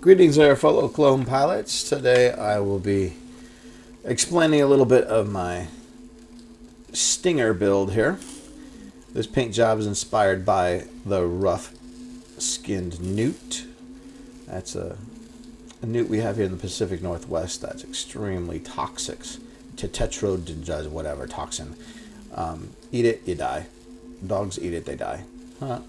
Greetings there, fellow clone pilots. Today I will be explaining a little bit of my Stinger build here. This paint job is inspired by the Rough Skinned Newt. That's a newt we have here in the Pacific Northwest that's extremely toxic to Tetro, does whatever, toxin. Eat it, you die. Dogs eat it, they die. Huh.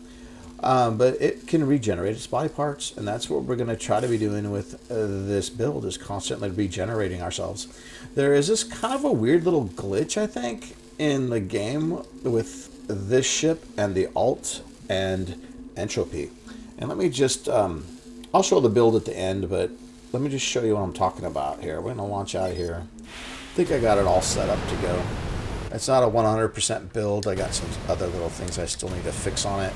But it can regenerate its body parts, and that's what we're going to try to be doing with this build, is constantly regenerating ourselves. There is this kind of a weird little glitch, I think, in the game with this ship and the alt and entropy. And let me just, I'll show the build at the end, but let me just show you what I'm talking about here. We're going to launch out of here. I think I got it all set up to go. It's not a 100% build. I got some other little things I still need to fix on it.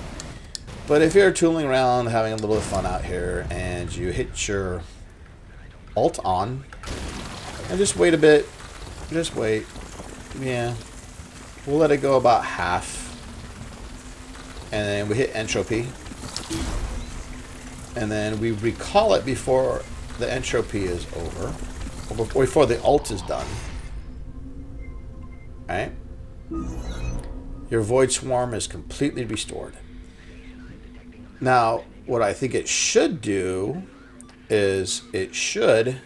But if you're tooling around, having a little bit of fun out here, and you hit your alt on, and just wait a bit, just wait, yeah, we'll let it go about half, and then we hit entropy, and then we recall it before the entropy is over, or before the alt is done, right? Your void swarm is completely restored. Now, what I think it should do is it should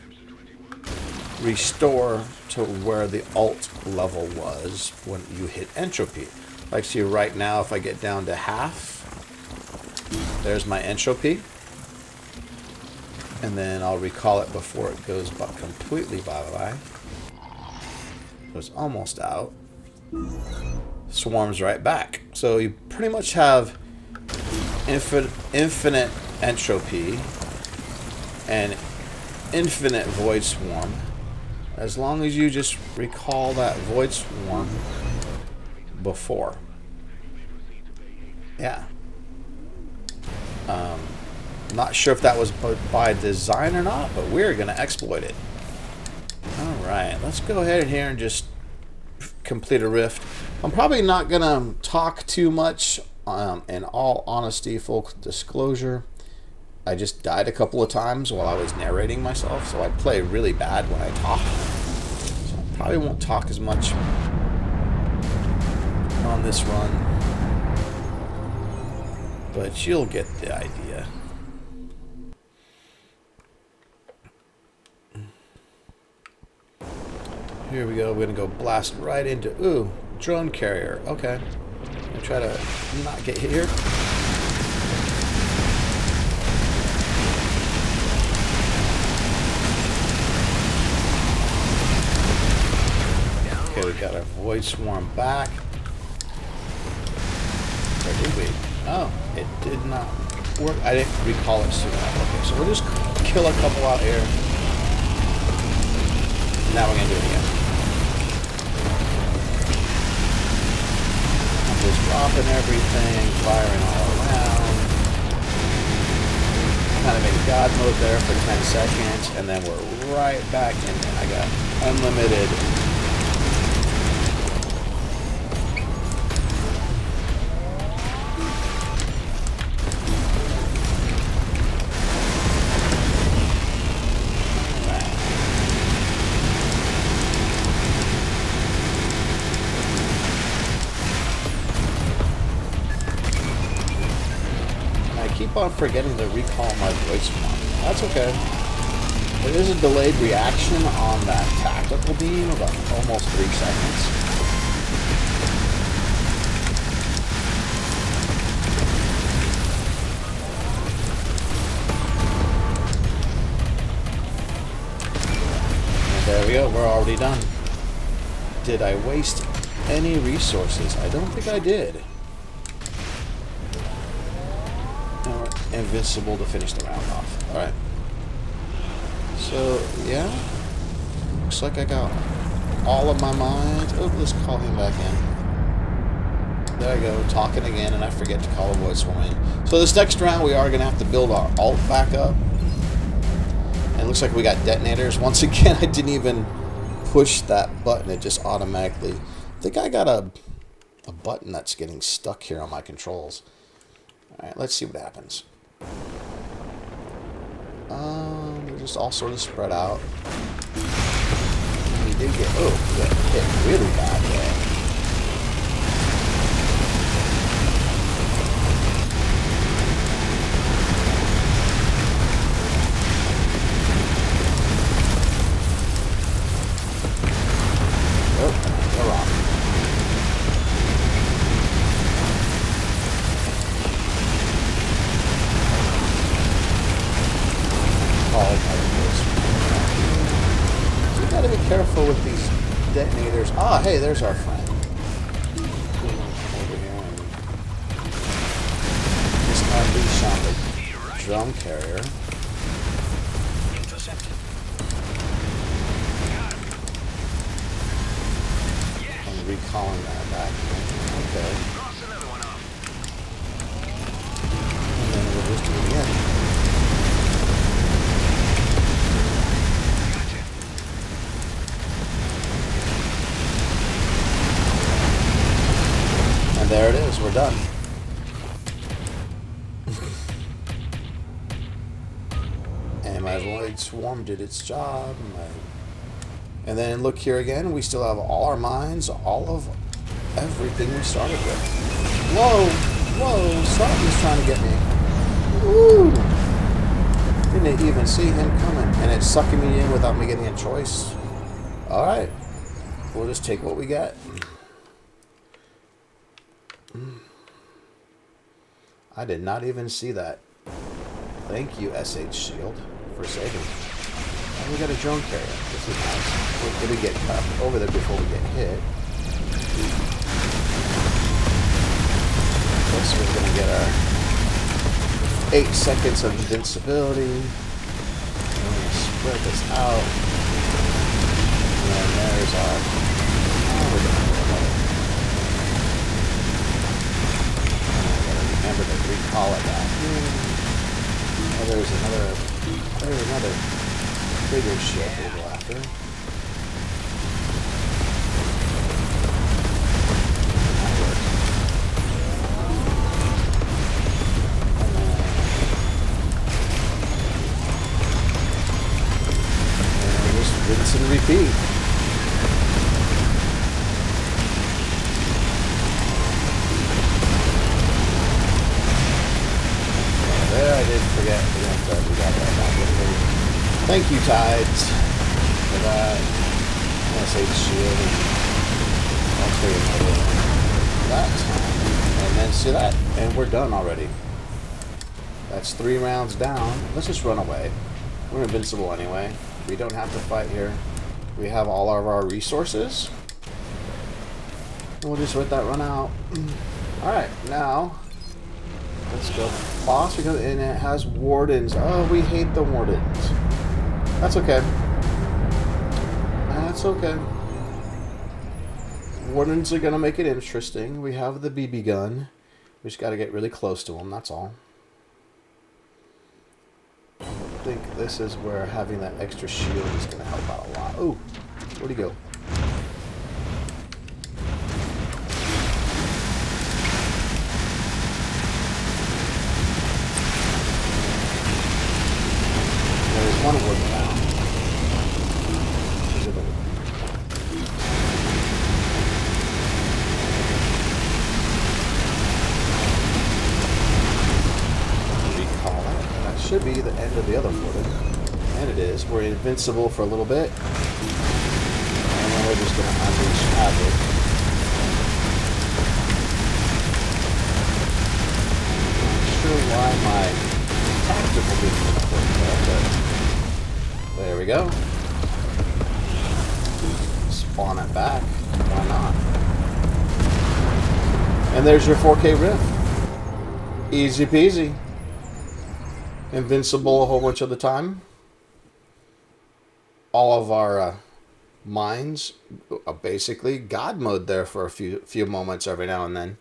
restore to where the alt level was when you hit entropy. Like, see right now, if I get down to half, there's my entropy. And then I'll recall it before it goes completely bye-bye. So it's almost out. Swarms right back. So you pretty much have infinite entropy and infinite void swarm, as long as you just recall that void swarm before. Yeah. Not sure if that was by design or not, but we're going to exploit it. Alright, let's go ahead here and just complete a rift. I'm probably not going to talk too much. In all honesty, full disclosure, I just died a couple of times while I was narrating myself, so I play really bad when I talk. So I probably won't talk as much on this run, but you'll get the idea. Here we go. We're gonna go blast right into drone carrier. Okay. I'm gonna try to not get hit here. Okay, we got our void swarm back. Where did we? Oh, it did not work. I didn't recall it soon enough. Okay, so we'll just kill a couple out here. Now we're gonna do it again. Just dropping everything, firing all around. Kind of in God mode there for 10 seconds, and then we're right back in there. I got unlimited. Keep on forgetting to recall my void swarm. That's okay. There is a delayed reaction on that tactical beam of almost 3 seconds. And there we go. We're already done. Did I waste any resources? I don't think I did. Invincible to finish the round off. Alright. So, yeah. Looks like I got all of my mind. Oh, let's call him back in. There I go, talking again, and I forget to call a voice for me. So this next round, we are going to have to build our alt back up. And it looks like we got detonators. Once again, I didn't even push that button. It just automatically... I think I got a button that's getting stuck here on my controls. Alright, let's see what happens. They're just all sort of spread out. We did get, oh, we got hit really bad there. Oh, they're off. So you gotta be careful with these detonators. Ah, hey, there's our friend. Over here and just unleash on the drum carrier. I'm recalling that back. Okay. And then we'll just do it again. There it is, we're done. And my void swarm did its job. And then look here again, we still have all our mines, all of everything we started with. Whoa, whoa, something's trying to get me. Woo! Didn't even see him coming. And it's sucking me in without me getting a choice. Alright, we'll just take what we get. I did not even see that. Thank you, SH Shield, for saving me. And we got a drone carrier. This is nice. Did we get over there before we get hit? Plus, we're going to get our 8 seconds of invincibility. And we're going to spread this out. And then there's our... Oh, we're going to go another. Remember to recall it back. Oh, there's another bigger ship to go after. That works. And just rinse and repeat. There, I did forget. We got that back. Thank you, Tides, for that. SH Shield and Ulterior Motive that time. And then see that? And we're done already. That's 3 rounds down. Let's just run away. We're invincible anyway. We don't have to fight here. We have all of our resources. We'll just let that run out. Alright, now let's go. Boss, and it has wardens. Oh, we hate the wardens. That's okay. That's okay. Wardens are going to make it interesting. We have the BB gun. We just got to get really close to them, that's all. I think this is where having that extra shield is going to help out a lot. Oh, where'd he go? One word down. Recall it. And that should be the end of the other warden. And it is. We're invincible for a little bit. And then we're just going to unleash havoc. I'm not sure why my tactical beam is not working there, but there we go. Spawn it back. Why not? And there's your 4K rift. Easy peasy. Invincible a whole bunch of the time. All of our mines, basically God mode there for a few moments every now and then.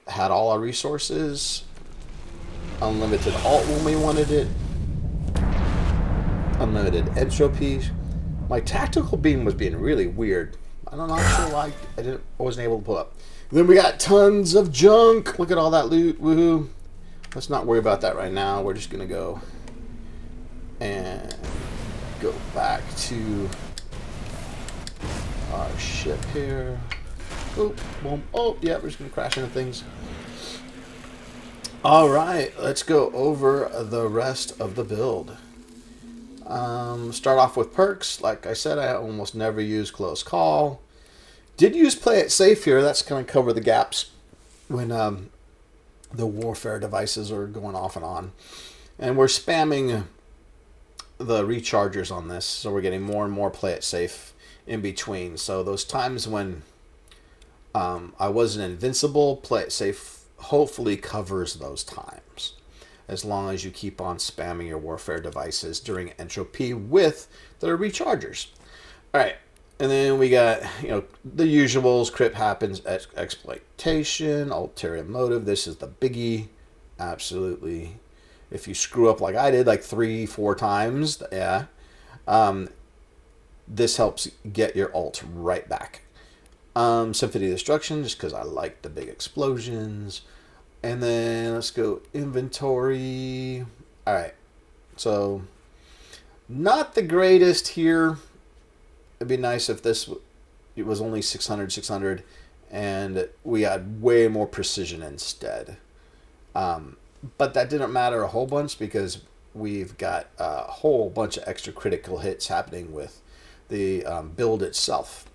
Had all our resources. Unlimited alt when we wanted it. Unlimited entropy. My tactical beam was being really weird. I'm not sure why I wasn't able to pull up. And then we got tons of junk. Look at all that loot. Woohoo. Let's not worry about that right now. We're just gonna go And go back to our ship here. Boop, boom. Oh, yeah, we're just going to crash into things. All right, let's go over the rest of the build. Start off with perks. Like I said, I almost never use close call. Did use play it safe here. That's going to cover the gaps when the warfare devices are going off and on. And we're spamming the rechargers on this, so we're getting more and more play it safe in between. So those times when I wasn't invincible, play it safe hopefully covers those times, as long as you keep on spamming your warfare devices during entropy with the rechargers. All right, and then we got, you know, the usuals. Crit happens, exploitation, ulterior motive. This is the biggie. Absolutely, if you screw up like I did, like 3-4 times, yeah, this helps get your ult right back. Symphony of Destruction, just because I like the big explosions. And then let's go inventory. All right, so not the greatest here. It'd be nice if this it was only 600, and we had way more precision instead. But that didn't matter a whole bunch because we've got a whole bunch of extra critical hits happening with the build itself.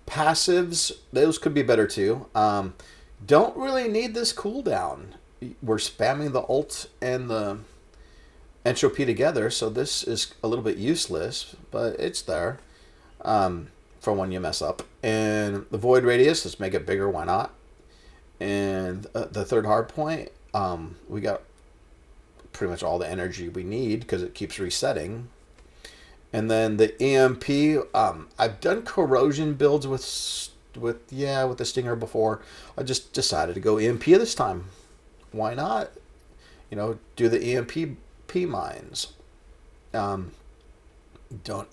Passives, those could be better too. Don't really need this cooldown. We're spamming the ult and the entropy together, so this is a little bit useless, but it's there for when you mess up. And the void radius, let's make it bigger, why not? And the third hard point, we got pretty much all the energy we need because it keeps resetting. And then the EMP, I've done corrosion builds with the Stinger before. I just decided to go EMP this time. Why not? You know, do the EMP mines. Don't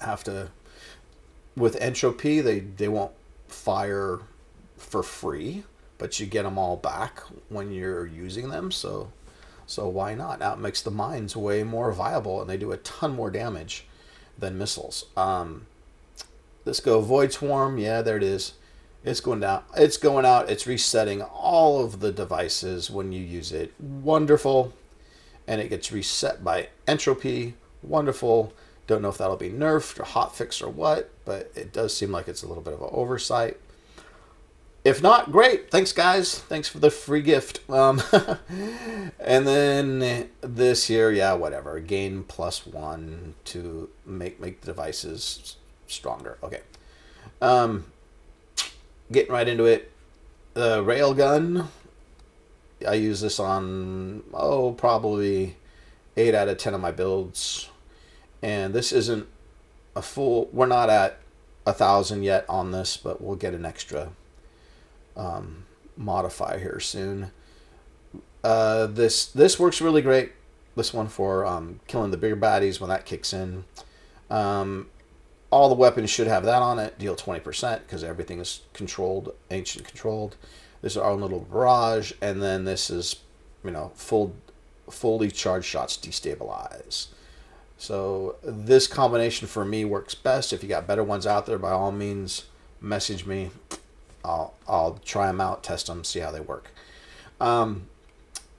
have to. With entropy, they won't fire for free, but you get them all back when you're using them. So why not? Now it makes the mines way more viable, and they do a ton more damage than missiles. Let's go Void Swarm. Yeah, there it is. It's going down. It's going out. It's resetting all of the devices when you use it. Wonderful. And it gets reset by entropy. Wonderful. Don't know if that'll be nerfed or hotfixed or what, but it does seem like it's a little bit of an oversight. If not, great. Thanks, guys. Thanks for the free gift. And then this here, yeah, whatever. Gain +1 to make the devices stronger. Okay. Getting right into it. The railgun. I use this on, probably 8 out of 10 of my builds. And this isn't a full, we're not at 1,000 yet on this, but we'll get an extra modifier here soon. This works really great. This one for killing the bigger baddies when that kicks in. All the weapons should have that on it. Deal 20% because everything is controlled, ancient controlled. This is our own little barrage, and then this is, you know, fully charged shots destabilize. So this combination for me works best. If you got better ones out there, by all means, message me. I'll try them out, test them, see how they work.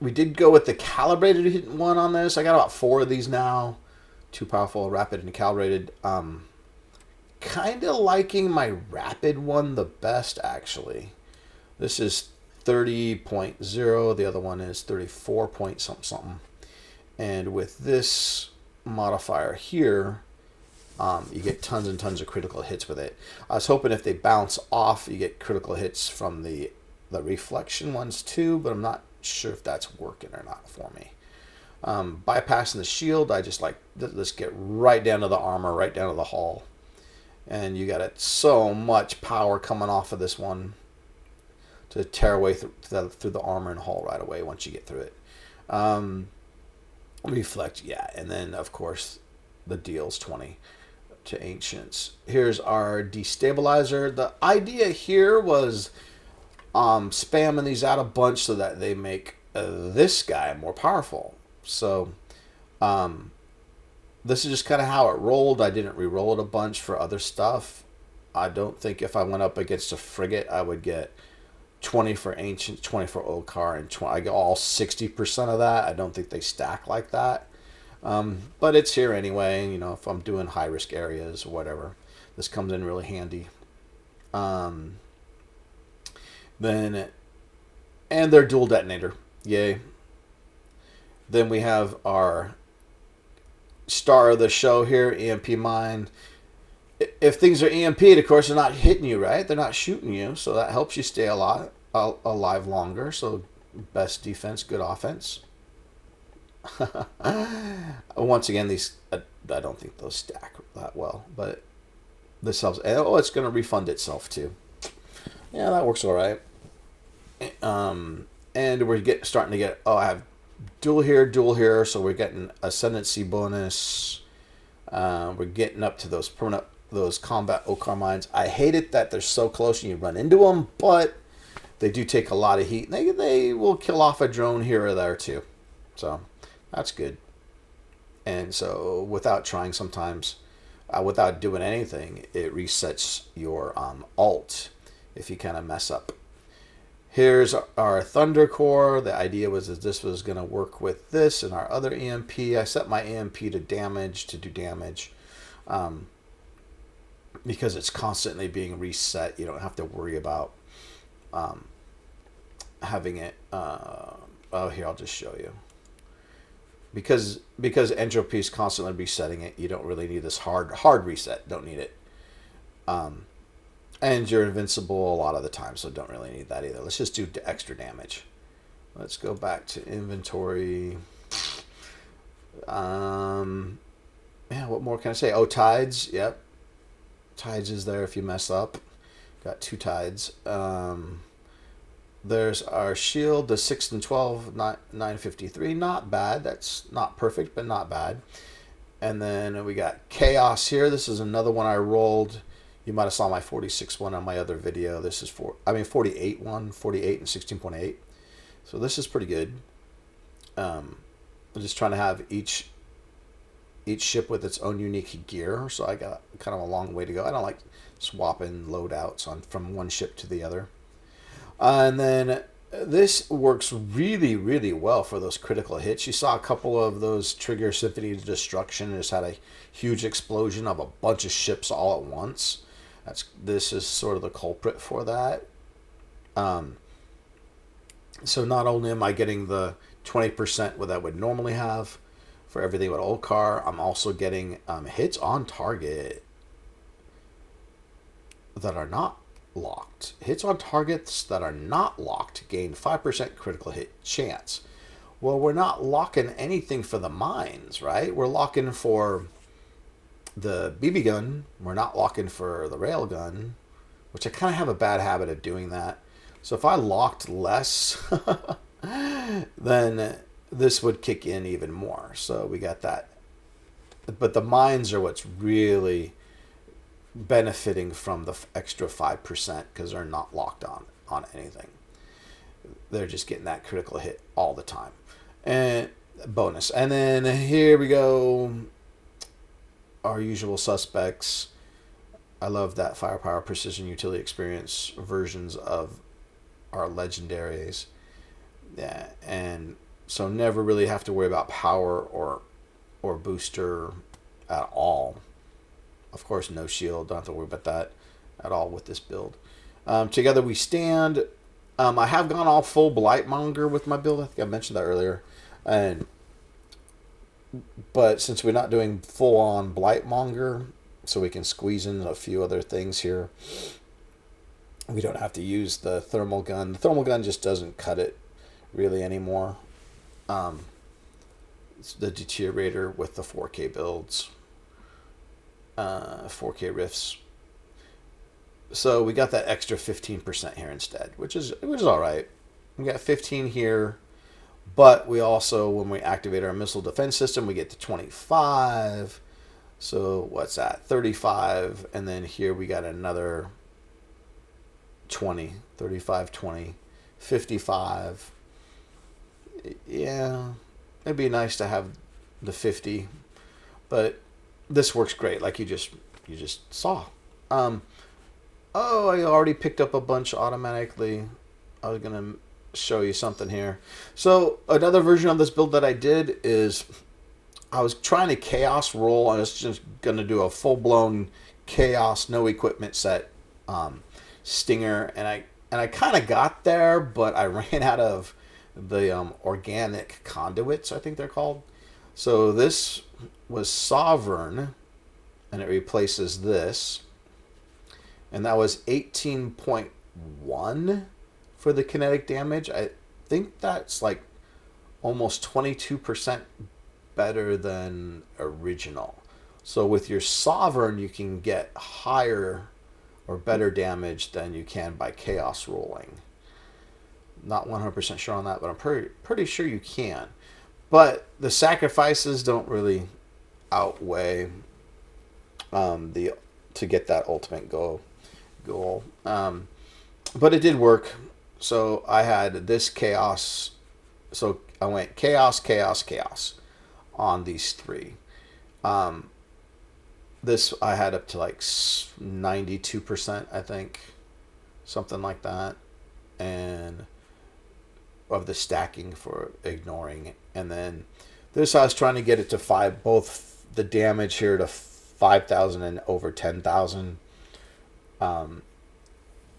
We did go with the calibrated one on this. I got about 4 of these now. Too powerful, rapid, and calibrated. Kind of liking my rapid one the best, actually. This is 30.0. The other one is 34 point something. And with this modifier here, you get tons and tons of critical hits with it. I was hoping if they bounce off, you get critical hits from the reflection ones too, but I'm not sure if that's working or not for me. Bypassing the shield, I just like, let's get right down to the armor, right down to the hull. And you got so much power coming off of this one to tear away through the armor and hull right away once you get through it. Reflect, yeah, and then of course the deals 20 to ancients. Here's our destabilizer. The idea here was spamming these out a bunch so that they make this guy more powerful. So this is just kind of how it rolled. I didn't re-roll it a bunch for other stuff. I don't think if I went up against a frigate, I would get 20 for ancient, 20 for Olkar, and 20, I get all 60% of that. I don't think they stack like that. But it's here anyway, you know, if I'm doing high risk areas or whatever. This comes in really handy. Then, and their dual detonator. Yay. Then we have our star of the show here, EMP mine. If things are EMP'd, of course, they're not hitting you, right? They're not shooting you, so that helps you stay alive longer. So best defense, good offense. Once again, these I don't think those stack that well, but this helps. Oh, it's going to refund itself too. Yeah, that works all right. And we're starting to get. Oh, I have dual here, so we're getting ascendancy bonus. We're getting up to those combat Okar mines. I hate it that they're so close and you run into them, but they do take a lot of heat. And they will kill off a drone here or there too, so that's good. And so without trying, sometimes without doing anything, it resets your alt if you kind of mess up. Here's our Thunder Core. The idea was that this was going to work with this and our other EMP. I set my EMP to do damage. Because it's constantly being reset. You don't have to worry about having it. Oh, here, I'll just show you. Because entropy is constantly resetting it, you don't really need this hard reset. Don't need it. And you're invincible a lot of the time, so don't really need that either. Let's just do extra damage. Let's go back to inventory. Yeah, what more can I say? Oh, tides. Yep. Tides is there if you mess up. Got 2 tides. There's our shield, the 6 and 12, 953. Not bad. That's not perfect, but not bad. And then we got chaos here. This is another one I rolled. You might have saw my 46 one on my other video. This is 48 one, 48 and 16.8. So this is pretty good. I'm just trying to have each ship with its own unique gear, so I got kind of a long way to go. I don't like swapping loadouts from one ship to the other. And then this works really, really well for those critical hits. You saw a couple of those trigger Symphony of Destruction. It just had a huge explosion of a bunch of ships all at once. This is sort of the culprit for that. So not only am I getting the 20% what I would normally have for everything with Olkar, I'm also getting hits on target that are not locked. Hits on targets that are not locked gain 5% critical hit chance. Well, we're not locking anything for the mines, right? We're locking for the BB gun. We're not locking for the rail gun, which I kind of have a bad habit of doing that. So if I locked less, then this would kick in even more. So we got that. But the mines are what's really benefiting from the extra 5% because they're not locked on anything. They're just getting that critical hit all the time. And bonus. And then here we go. Our usual suspects. I love that firepower, precision, utility, experience versions of our legendaries. Yeah, and so never really have to worry about power or booster at all. Of course, no shield. Don't have to worry about that at all with this build. Together we stand. I have gone all full Blightmonger with my build. I think I mentioned that earlier. But since we're not doing full-on Blightmonger, so we can squeeze in a few other things here, we don't have to use the thermal gun. The thermal gun just doesn't cut it really anymore. It's the deteriorator with the 4K builds. 4K riffs. So we got that extra 15% here instead, which is all right. We got 15 here, but we also, when we activate our missile defense system, we get to 25. So what's that? 35, and then here we got another 20, 35, 20, 55. Yeah, it'd be nice to have the 50. but this works great, like you just saw. Oh, I already picked up a bunch automatically. I was gonna show you something here. So another version of this build that I did is I was trying to chaos roll. I was just gonna do a full-blown chaos, no equipment set stinger, and I kind of got there, but I ran out of the organic conduits, I think they're called. So this was Sovereign, and it replaces this, and that was 18.1 for the kinetic damage. I think that's like almost 22% better than original. So with your Sovereign, you can get higher or better damage than you can by chaos rolling. Not 100% sure on that, but I'm pretty sure you can. But the sacrifices don't really outweigh the to get that ultimate goal. But it did work. So I had this chaos. So I went chaos, chaos, chaos on these three. This I had up to like 92%, I think, something like that, and of the stacking for ignoring. And then this I was trying to get it to 5, both the damage here to 5,000 and over 10,000, and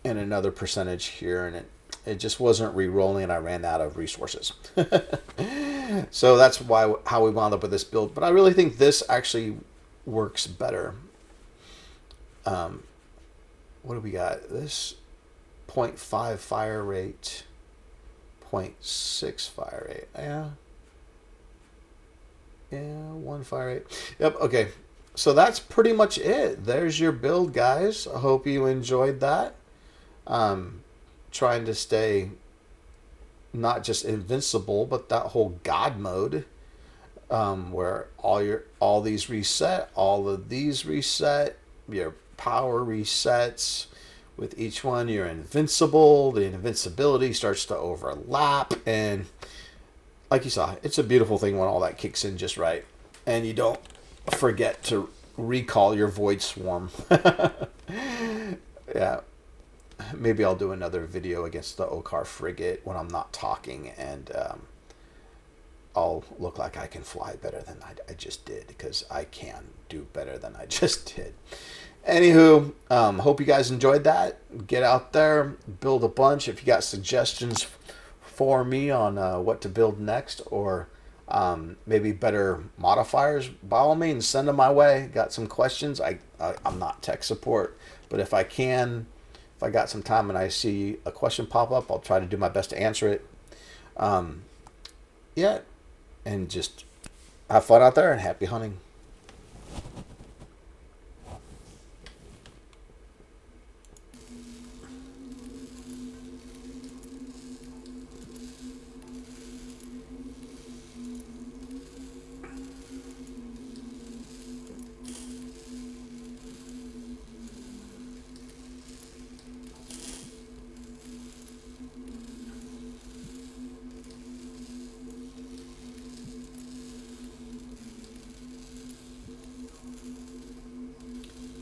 another percentage here, and it just wasn't re-rolling, and I ran out of resources. So that's how we wound up with this build. But I really think this actually works better. What do we got? This 0.5 fire rate, 0.6 fire rate. Yeah, 1 fire rate. Yep, okay. So that's pretty much it. There's your build, guys. I hope you enjoyed that. Trying to stay not just invincible, but that whole God mode, where all these reset, all of these reset, your power resets. With each one, you're invincible. The invincibility starts to overlap, and like you saw, it's a beautiful thing when all that kicks in just right, and you don't forget to recall your void swarm. Yeah. Maybe I'll do another video against the Okar frigate when I'm not talking, and I'll look like I can fly better than I just did, because I can do better than I just did. Anywho, hope you guys enjoyed that. Get out there, build a bunch. If you got suggestions for me on what to build next, or maybe better modifiers, by all means, send them my way. Got some questions. I'm not tech support, but if I got some time and I see a question pop up, I'll try to do my best to answer it. Yeah, and just have fun out there and happy hunting.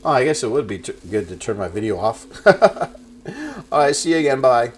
Oh, I guess it would be good to turn my video off. All right, see you again. Bye.